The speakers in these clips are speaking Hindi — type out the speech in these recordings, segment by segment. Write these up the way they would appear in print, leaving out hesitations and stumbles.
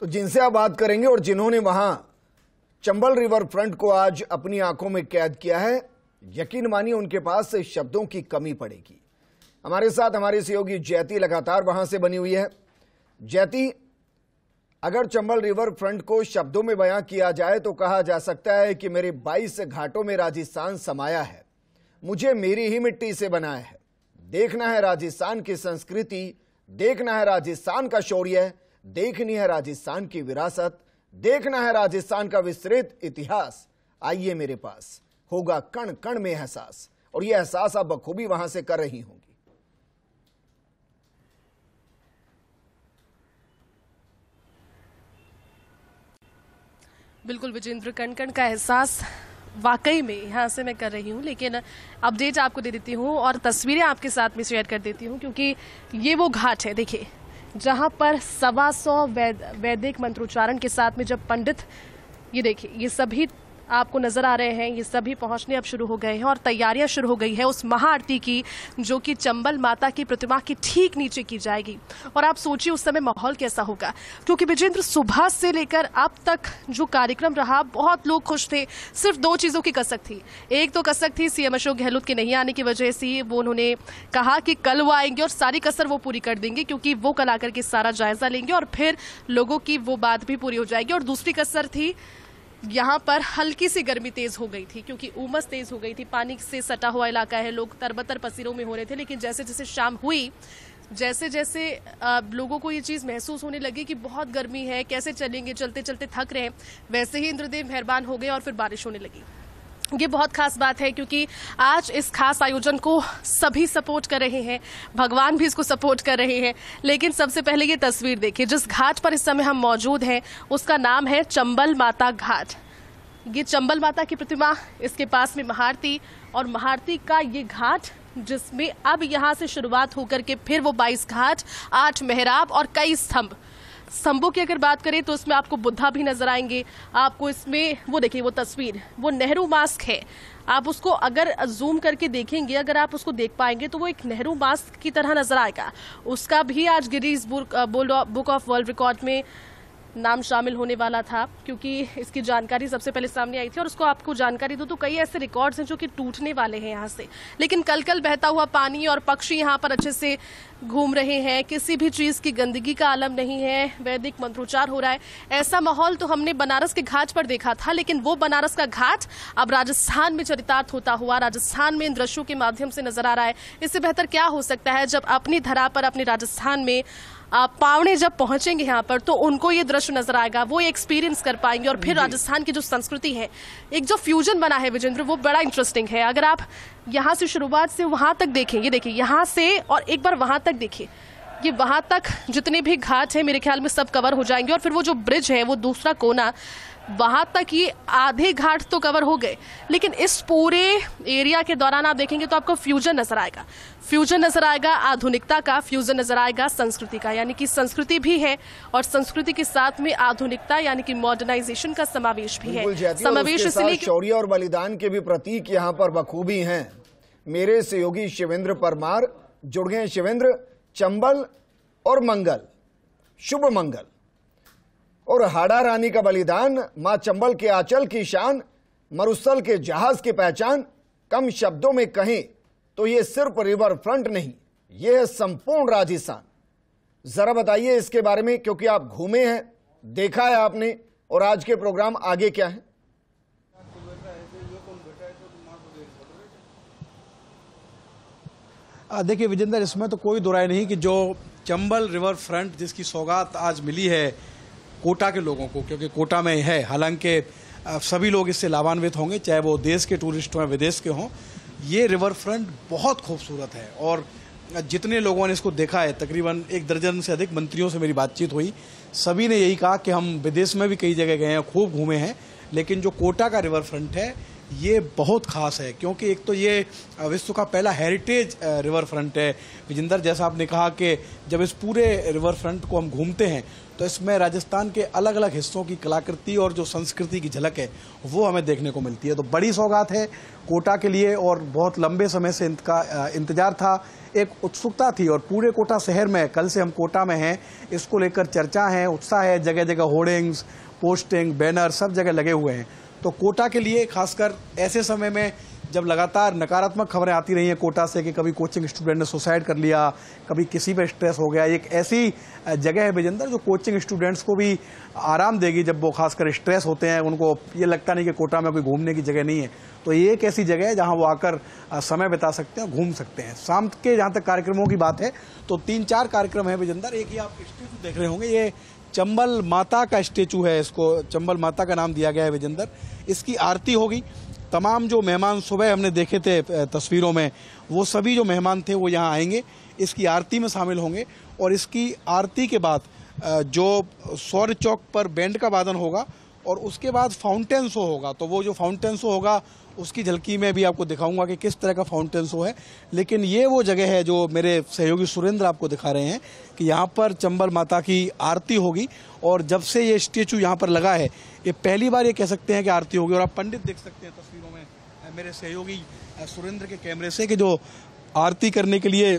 तो जिनसे आप बात करेंगे और जिन्होंने वहां चंबल रिवर फ्रंट को आज अपनी आंखों में कैद किया है, यकीन मानिए उनके पास से शब्दों की कमी पड़ेगी। हमारे साथ हमारे सहयोगी जयती लगातार वहां से बनी हुई है। जयती, अगर चंबल रिवर फ्रंट को शब्दों में बयां किया जाए तो कहा जा सकता है कि मेरे 22 घाटों में राजस्थान समाया है, मुझे मेरी ही मिट्टी से बनाया है। देखना है राजस्थान की संस्कृति, देखना है राजस्थान का शौर्य, देखनी है राजस्थान की विरासत, देखना है राजस्थान का विस्तृत इतिहास। आइए मेरे पास, होगा कण कण में एहसास। और यह एहसास आप बखूबी वहां से कर रही होंगी। बिल्कुल विजेंद्र, कण कण का एहसास वाकई में यहाँ से मैं कर रही हूँ, लेकिन अपडेट आपको दे देती हूँ और तस्वीरें आपके साथ में शेयर कर देती हूँ, क्योंकि ये वो घाट है, देखिए, जहाँ पर 125 वैदिक मंत्रोच्चारण के साथ में जब पंडित, ये देखिए, ये सभी आपको नजर आ रहे हैं, ये सभी पहुंचने अब शुरू हो गए हैं और तैयारियां शुरू हो गई है उस महाआरती की, जो कि चंबल माता की प्रतिमा के ठीक नीचे की जाएगी। और आप सोचिए उस समय माहौल कैसा होगा, क्योंकि विजेंद्र सुबह से लेकर अब तक जो कार्यक्रम रहा, बहुत लोग खुश थे। सिर्फ 2 चीजों की कसक थी। एक तो कसक थी सीएम अशोक गहलोत के नहीं आने की वजह से, वो उन्होंने कहा कि कल वो आएंगे और सारी कसर वो पूरी कर देंगे, क्योंकि वो कल आकर के सारा जायजा लेंगे और फिर लोगों की वो बात भी पूरी हो जाएगी। और दूसरी कसर थी, यहाँ पर हल्की सी गर्मी तेज हो गई थी, क्योंकि उमस तेज हो गई थी, पानी से सटा हुआ इलाका है, लोग तरबतर पसीनों में हो रहे थे। लेकिन जैसे जैसे शाम हुई, जैसे जैसे लोगों को ये चीज महसूस होने लगी कि बहुत गर्मी है, कैसे चलेंगे, चलते चलते थक रहे हैं, वैसे ही इंद्रदेव मेहरबान हो गए और फिर बारिश होने लगी। ये बहुत खास बात है, क्योंकि आज इस खास आयोजन को सभी सपोर्ट कर रहे हैं, भगवान भी इसको सपोर्ट कर रहे हैं। लेकिन सबसे पहले ये तस्वीर देखिए, जिस घाट पर इस समय हम मौजूद हैं उसका नाम है चंबल माता घाट। ये चंबल माता की प्रतिमा, इसके पास में महाआरती, और महाआरती का ये घाट, जिसमें अब यहाँ से शुरुआत होकर के फिर वो 22 घाट, 8 मेहराब और कई स्तंभों की अगर बात करें तो इसमें आपको बुद्धा भी नजर आएंगे। आपको इसमें वो देखिए, वो तस्वीर, वो नेहरू मास्क है, आप उसको अगर जूम करके देखेंगे, अगर आप उसको देख पाएंगे तो वो एक नेहरू मास्क की तरह नजर आएगा। उसका भी आज Guinness book of world record में नाम शामिल होने वाला था, क्योंकि इसकी जानकारी सबसे पहले सामने आई थी। और उसको आपको जानकारी दो तो कई ऐसे रिकॉर्ड्स हैं जो कि टूटने वाले हैं यहाँ से। लेकिन कल कल बहता हुआ पानी और पक्षी यहाँ पर अच्छे से घूम रहे हैं, किसी भी चीज की गंदगी का आलम नहीं है, वैदिक मंत्रोच्चार हो रहा है। ऐसा माहौल तो हमने बनारस के घाट पर देखा था, लेकिन वो बनारस का घाट अब राजस्थान में चरितार्थ होता हुआ राजस्थान में इन दृश्यों के माध्यम से नजर आ रहा है। इससे बेहतर क्या हो सकता है, जब अपनी धरा पर, अपने राजस्थान में पावने जब पहुंचेंगे यहाँ पर, तो उनको ये दृश्य नजर आएगा, वो एक्सपीरियंस कर पाएंगे। और फिर राजस्थान की जो संस्कृति है, एक जो फ्यूजन बना है विजेंद्र, वो बड़ा इंटरेस्टिंग है। अगर आप यहाँ से शुरुआत से वहां तक देखें, ये देखिए, यहाँ से और एक बार वहां तक देखिए, ये वहां तक जितने भी घाट है मेरे ख्याल में सब कवर हो जाएंगे। और फिर वो जो ब्रिज है, वो दूसरा कोना, वहां तक ये आधे घाट तो कवर हो गए। लेकिन इस पूरे एरिया के दौरान आप देखेंगे तो आपको फ्यूजन नजर आएगा, फ्यूजन नजर आएगा, आधुनिकता का फ्यूजन नजर आएगा, संस्कृति का, यानी कि संस्कृति भी है और संस्कृति के साथ में आधुनिकता यानी कि मॉडर्नाइजेशन का समावेश भी है। समावेश इसलिए शौर्य और बलिदान के भी प्रतीक यहाँ पर बखूबी हैं। मेरे सहयोगी शिवेंद्र परमार जुड़ गए। शिवेंद्र, चंबल और मंगल, शुभ मंगल, और हाड़ा रानी का बलिदान, मां चंबल के आंचल की शान, मरुस्थल के जहाज की पहचान, कम शब्दों में कहें तो ये सिर्फ रिवर फ्रंट नहीं, ये है संपूर्ण राजस्थान। जरा बताइए इसके बारे में, क्योंकि आप घूमे हैं, देखा है आपने, और आज के प्रोग्राम आगे क्या है? देखिए विजेंद्र, इसमें तो कोई दुराई नहीं कि जो चंबल रिवर फ्रंट जिसकी सौगात आज मिली है कोटा के लोगों को, क्योंकि कोटा में है, हालांकि सभी लोग इससे लाभान्वित होंगे, चाहे वो देश के टूरिस्ट हों, विदेश के हों। ये रिवर फ्रंट बहुत खूबसूरत है और जितने लोगों ने इसको देखा है, तकरीबन 1 दर्जन से अधिक मंत्रियों से मेरी बातचीत हुई, सभी ने यही कहा कि हम विदेश में भी कई जगह गए हैं, खूब घूमे हैं, लेकिन जो कोटा का रिवर फ्रंट है ये बहुत खास है, क्योंकि एक तो ये विश्व का पहला हेरिटेज रिवर फ्रंट है विजेंद्र। जैसा आपने कहा कि जब इस पूरे रिवर फ्रंट को हम घूमते हैं तो इसमें राजस्थान के अलग अलग हिस्सों की कलाकृति और जो संस्कृति की झलक है वो हमें देखने को मिलती है। तो बड़ी सौगात है कोटा के लिए, और बहुत लंबे समय से इनका इंतजार था, एक उत्सुकता थी, और पूरे कोटा शहर में, कल से हम कोटा में हैं, इसको लेकर चर्चा है, उत्साह है, जगह जगह होर्डिंग्स, पोस्टिंग, बैनर सब जगह लगे हुए हैं। तो कोटा के लिए खासकर ऐसे समय में जब लगातार नकारात्मक खबरें आती रही हैं कोटा से कि कभी कोचिंग स्टूडेंट ने सुसाइड कर लिया, कभी किसी पे स्ट्रेस हो गया, एक ऐसी जगह है विजेंद्र जो कोचिंग स्टूडेंट्स को भी आराम देगी। जब वो खासकर स्ट्रेस होते हैं, उनको ये लगता नहीं कि कोटा में कोई घूमने की जगह नहीं है, तो ये एक ऐसी जगह है जहां वो आकर समय बिता सकते हैं, घूम सकते हैं। शाम के जहां तक कार्यक्रमों की बात है तो 3-4 कार्यक्रम है विजेंद्र। एक ही आप स्टेचू देख रहे होंगे, ये चंबल माता का स्टेचू है, इसको चंबल माता का नाम दिया गया है विजेंद्र। इसकी आरती होगी। तमाम जो मेहमान सुबह हमने देखे थे तस्वीरों में, वो सभी जो मेहमान थे वो यहाँ आएंगे, इसकी आरती में शामिल होंगे, और इसकी आरती के बाद जो सौर चौक पर बैंड का वादन होगा और उसके बाद फाउंटेन शो होगा। तो वो जो फाउंटेन शो होगा उसकी झलकी में भी आपको दिखाऊंगा कि किस तरह का फाउंटेन शो है। लेकिन ये वो जगह है जो मेरे सहयोगी सुरेंद्र आपको दिखा रहे हैं कि यहाँ पर चंबल माता की आरती होगी, और जब से ये स्टेचू यहाँ पर लगा है ये पहली बार ये कह सकते हैं कि आरती होगी। और आप पंडित देख सकते हैं तस्वीरों में मेरे सहयोगी सुरेंद्र के कैमरे से कि जो आरती करने के लिए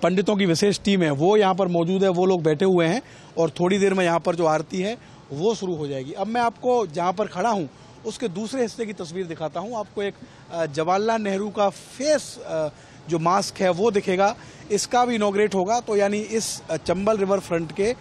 पंडितों की विशेष टीम है वो यहाँ पर मौजूद है, वो लोग बैठे हुए हैं, और थोड़ी देर में यहाँ पर जो आरती है वो शुरू हो जाएगी। अब मैं आपको जहाँ पर खड़ा हूँ उसके दूसरे हिस्से की तस्वीर दिखाता हूँ। आपको एक जवाहरलाल नेहरू का फेस जो मास्क है वो दिखेगा, इसका भी इनॉग्रेट होगा। तो यानी इस चंबल रिवर फ्रंट के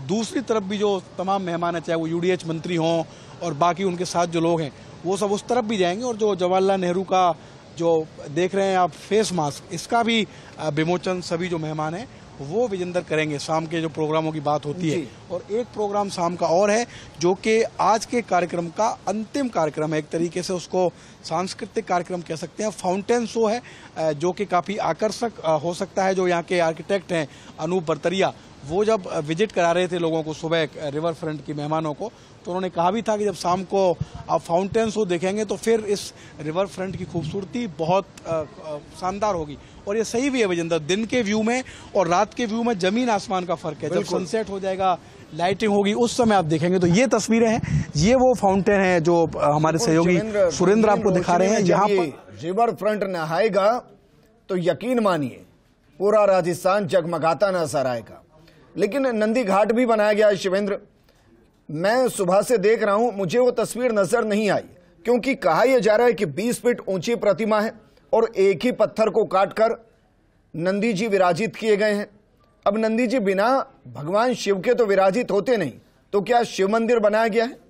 दूसरी तरफ भी जो तमाम मेहमान हैं, चाहे वो यूडीएच मंत्री हों और बाकी उनके साथ जो लोग हैं, वो सब उस तरफ भी जाएंगे। और जो जवाहरलाल नेहरू का जो देख रहे हैं आप फेस मास्क, इसका भी विमोचन सभी जो मेहमान हैं वो विजेंद्र करेंगे। शाम के जो प्रोग्रामों की बात होती है, और एक प्रोग्राम शाम का और है जो कि आज के कार्यक्रम का अंतिम कार्यक्रम है, एक तरीके से उसको सांस्कृतिक कार्यक्रम कह सकते हैं। फाउंटेन शो है जो कि काफ़ी आकर्षक हो सकता है। जो यहाँ के आर्किटेक्ट हैं अनूप बरतरिया, वो जब विजिट करा रहे थे लोगों को सुबह रिवर फ्रंट की मेहमानों को, तो उन्होंने कहा भी था कि जब शाम को आप फाउंटेन शो देखेंगे तो फिर इस रिवर फ्रंट की खूबसूरती बहुत शानदार होगी। और ये सही भी है विजेंद्र, दिन के व्यू में और रात के व्यू में जमीन आसमान का फर्क है। जब सनसेट हो जाएगा, लाइटिंग होगी, उस समय आप देखेंगे। तो ये तस्वीरें हैं, ये वो फाउंटेन है जो हमारे सहयोगी सुरेंद्र आपको दिखा रहे हैं। यहाँ पर रिवर फ्रंट नहाएगा तो यकीन मानिए पूरा राजस्थान जगमगाता नजर आएगा। लेकिन नंदी घाट भी बनाया गया है शिवेंद्र। मैं सुबह से देख रहा हूं, मुझे वो तस्वीर नजर नहीं आई, क्योंकि कहा यह जा रहा है कि 20 फीट ऊंची प्रतिमा है और एक ही पत्थर को काटकर नंदी जी विराजित किए गए हैं। अब नंदी जी बिना भगवान शिव के तो विराजित होते नहीं, तो क्या शिव मंदिर बनाया गया है?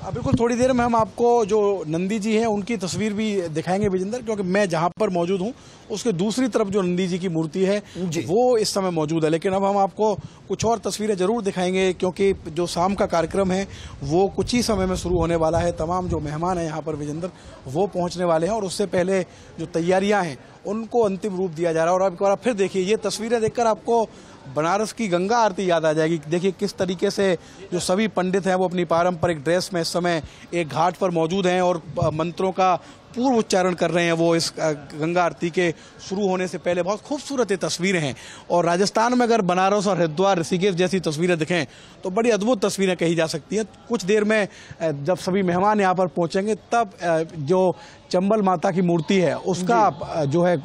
बिल्कुल, थोड़ी देर में हम आपको जो नंदी जी हैं उनकी तस्वीर भी दिखाएंगे विजेंद्र, क्योंकि मैं जहां पर मौजूद हूं उसके दूसरी तरफ जो नंदी जी की मूर्ति है वो इस समय मौजूद है। लेकिन अब हम आपको कुछ और तस्वीरें जरूर दिखाएंगे, क्योंकि जो शाम का कार्यक्रम है वो कुछ ही समय में शुरू होने वाला है। तमाम जो मेहमान हैं यहाँ पर विजेंद्र वो पहुँचने वाले हैं, और उससे पहले जो तैयारियाँ हैं उनको अंतिम रूप दिया जा रहा है। और अब एक बार फिर देखिए, ये तस्वीरें देखकर आपको बनारस की गंगा आरती याद आ जाएगी। देखिए किस तरीके से जो सभी पंडित हैं वो अपनी पारंपरिक ड्रेस में इस समय एक घाट पर मौजूद हैं और मंत्रों का पूर्व उच्चारण कर रहे हैं। वो इस गंगा आरती के शुरू होने से पहले बहुत खूबसूरत ये तस्वीरें हैं। और राजस्थान में अगर बनारस और हरिद्वार, ऋषिकेश जैसी तस्वीरें दिखें तो बड़ी अद्भुत तस्वीरें कही जा सकती हैं। कुछ देर में जब सभी मेहमान यहाँ पर पहुँचेंगे तब जो चंबल माता की मूर्ति है उसका जो है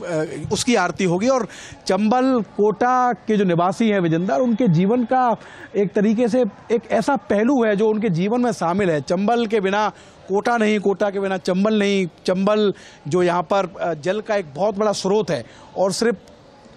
उसकी आरती होगी। और चंबल कोटा के जो निवासी हैं विजेंद्र, उनके जीवन का एक तरीके से एक ऐसा पहलू है जो उनके जीवन में शामिल है। चंबल के बिना कोटा नहीं, कोटा के बिना चंबल नहीं। चंबल जो यहाँ पर जल का एक बहुत बड़ा स्रोत है, और सिर्फ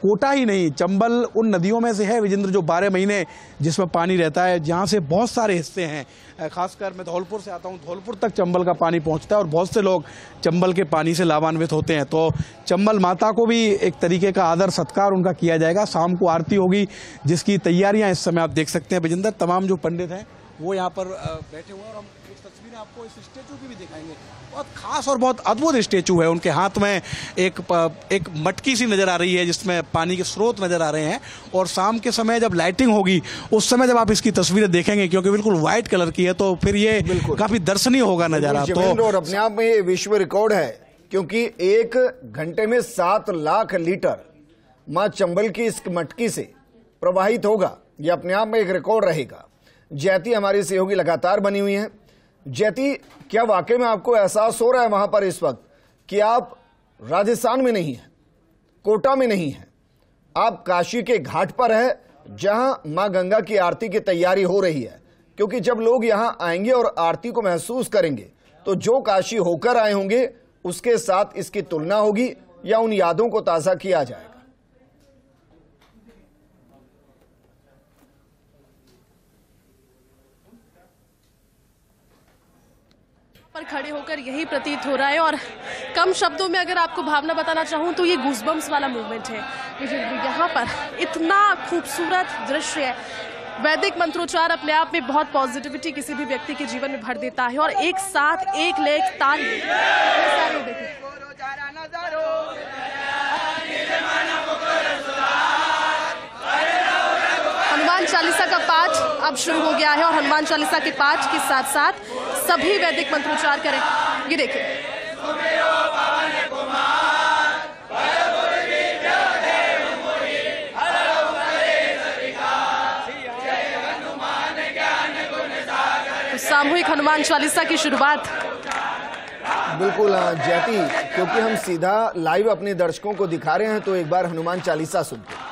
कोटा ही नहीं, चंबल उन नदियों में से है विजेंद्र जो 12 महीने जिसमें पानी रहता है, जहाँ से बहुत सारे हिस्से हैं। खासकर मैं धौलपुर से आता हूँ, धौलपुर तक चंबल का पानी पहुँचता है और बहुत से लोग चंबल के पानी से लाभान्वित होते हैं। तो चंबल माता को भी एक तरीके का आदर सत्कार उनका किया जाएगा। शाम को आरती होगी जिसकी तैयारियाँ इस समय आप देख सकते हैं विजेंद्र। तमाम जो पंडित हैं वो यहाँ पर बैठे हुए हैं और हम कुछ तस्वीरें आपको इस स्टेचू की भी दिखाएंगे। बहुत खास और बहुत अद्भुत स्टेचू है। उनके हाथ में एक मटकी सी नजर आ रही है जिसमें पानी के स्रोत नजर आ रहे हैं, और शाम के समय जब लाइटिंग होगी उस समय जब आप इसकी तस्वीरें देखेंगे, क्योंकि बिल्कुल व्हाइट कलर की है, तो फिर ये काफी दर्शनीय होगा नजारा। तो और अपने आप में ये विश्व रिकॉर्ड है, क्योंकि 1 घंटे में 7 लाख लीटर मां चंबल की इस मटकी से प्रवाहित होगा। यह अपने आप में एक रिकॉर्ड रहेगा। जैती हमारी सहयोगी लगातार बनी हुई हैं। जैती, क्या वाकई में आपको एहसास हो रहा है वहां पर इस वक्त कि आप राजस्थान में नहीं हैं, कोटा में नहीं हैं, आप काशी के घाट पर है जहां मां गंगा की आरती की तैयारी हो रही है? क्योंकि जब लोग यहां आएंगे और आरती को महसूस करेंगे तो जो काशी होकर आए होंगे उसके साथ इसकी तुलना होगी या उन यादों को ताजा किया जाएगा। पर खड़े होकर यही प्रतीत हो रहा है, और कम शब्दों में अगर आपको भावना बताना चाहूं तो ये गूज़बम्प्स वाला मूवमेंट है। यहाँ पर इतना खूबसूरत दृश्य है। वैदिक मंत्रोच्चार अपने आप में बहुत पॉजिटिविटी किसी भी व्यक्ति के जीवन में भर देता है, और एक साथ एक ले एक ताल हनुमान चालीसा का पाठ अब शुरू हो गया है, और हनुमान चालीसा के पाठ के साथ साथ सभी वैदिक मंत्रोच्चार करें। ये देखिए, तो सामूहिक हनुमान चालीसा की शुरुआत। बिल्कुल जैती, क्योंकि हम सीधा लाइव अपने दर्शकों को दिखा रहे हैं, तो एक बार हनुमान चालीसा सुनते हैं।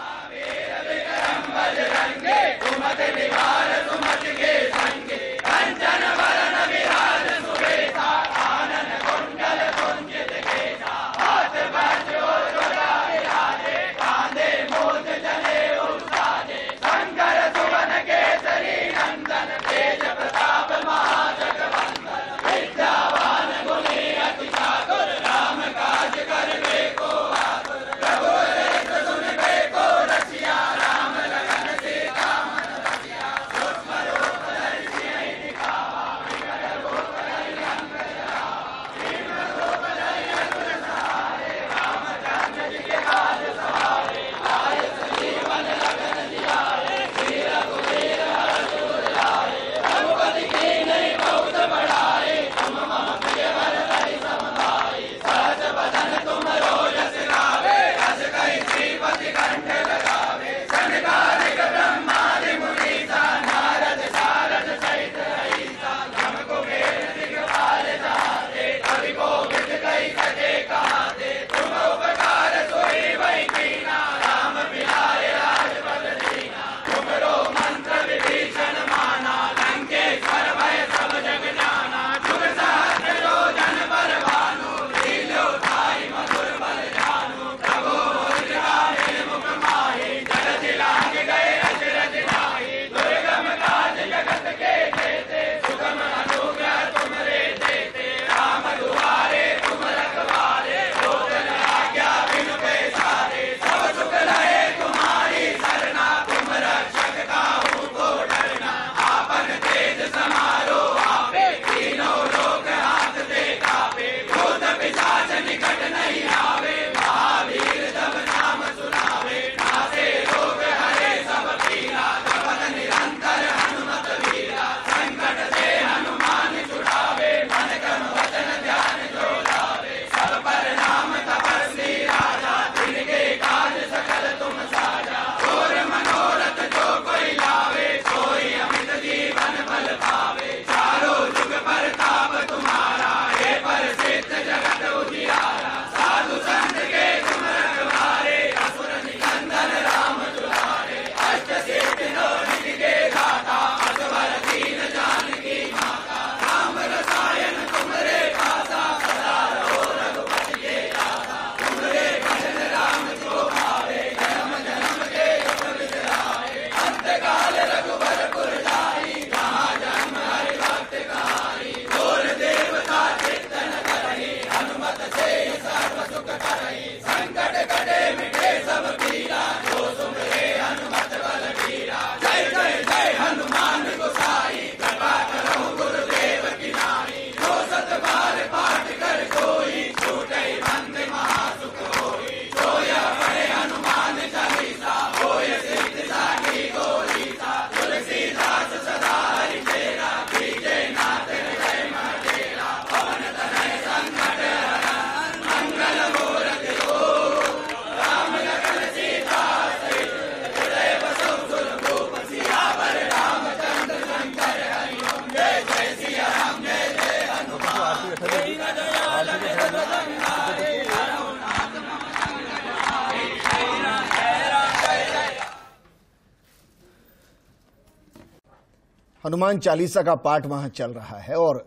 हनुमान चालीसा का पाठ वहां चल रहा है और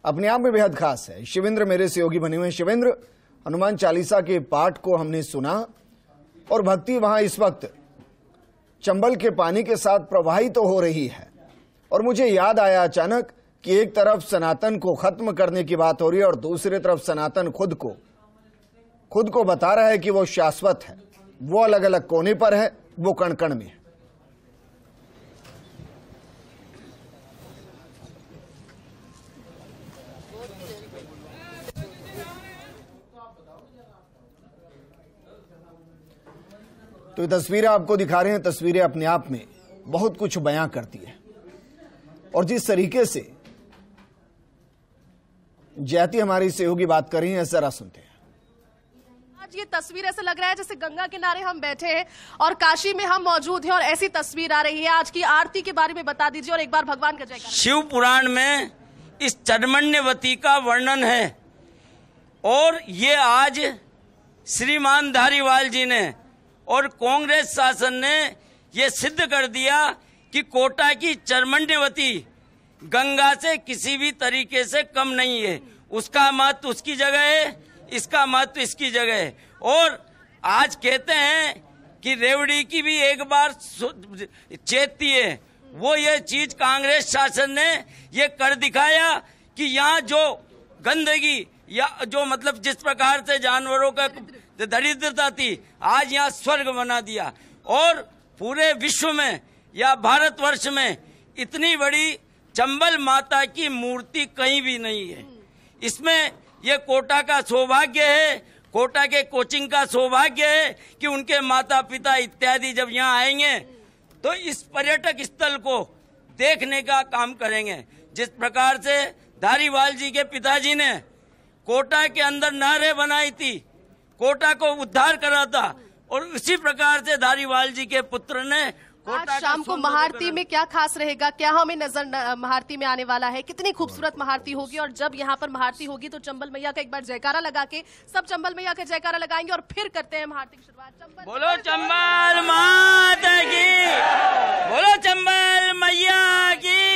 अपने आप में बेहद खास है। शिवेंद्र मेरे सहयोगी बने हुए हैं। शिवेंद्र, हनुमान चालीसा के पाठ को हमने सुना और भक्ति वहां इस वक्त चंबल के पानी के साथ प्रवाहित तो हो रही है और मुझे याद आया अचानक कि एक तरफ सनातन को खत्म करने की बात हो रही है और दूसरी तरफ सनातन खुद को बता रहा है कि वो शाश्वत है, वो अलग अलग कोने पर है, वो कण कण में है। तो ये तस्वीरें आपको दिखा रहे हैं, तस्वीरें अपने आप में बहुत कुछ बयां करती है और जिस तरीके से जयती हमारी सहयोगी बात कर रही है, जरा सुनते हैं। आज ये तस्वीर ऐसा लग रहा है जैसे गंगा किनारे हम बैठे हैं और काशी में हम मौजूद हैं और ऐसी तस्वीर आ रही है। आज की आरती के बारे में बता दीजिए और एक बार भगवान का जयकार। शिव पुराण में इस चर्मण्यवती का वर्णन है और ये आज श्रीमान धारीवाल जी ने और कांग्रेस शासन ने ये सिद्ध कर दिया कि कोटा की चर्मण्यवती गंगा से किसी भी तरीके से कम नहीं है। उसका महत्व उसकी जगह है, इसका महत्व इसकी जगह है। और आज कहते हैं कि रेवड़ी की भी एक बार चेतती है। वो ये चीज कांग्रेस शासन ने ये कर दिखाया कि यहाँ जो गंदगी या जो मतलब जिस प्रकार से जानवरों का दरिद्रता थी, आज यहाँ स्वर्ग बना दिया। और पूरे विश्व में या भारतवर्ष में इतनी बड़ी चंबल माता की मूर्ति कहीं भी नहीं है। इसमें ये कोटा का सौभाग्य है, कोटा के कोचिंग का सौभाग्य है कि उनके माता पिता इत्यादि जब यहाँ आएंगे तो इस पर्यटक स्थल को देखने का काम करेंगे। जिस प्रकार से धारीवाल जी के पिताजी ने कोटा के अंदर नहरें बनाई थी, कोटा को उद्धार करा था, और उसी प्रकार से धारीवाल जी के पुत्र ने आज शाम को महाआरती में क्या खास रहेगा, क्या हमें नजर महाआरती में आने वाला है, कितनी खूबसूरत महाआरती होगी। और जब यहाँ पर महाआरती होगी तो चंबल मैया का एक बार जयकारा लगा के सब चंबल मैया का जयकारा लगाएंगे और फिर करते हैं महाआरती की शुरुआत। बोलो चंबल माता की, बोलो चंबल मैया की।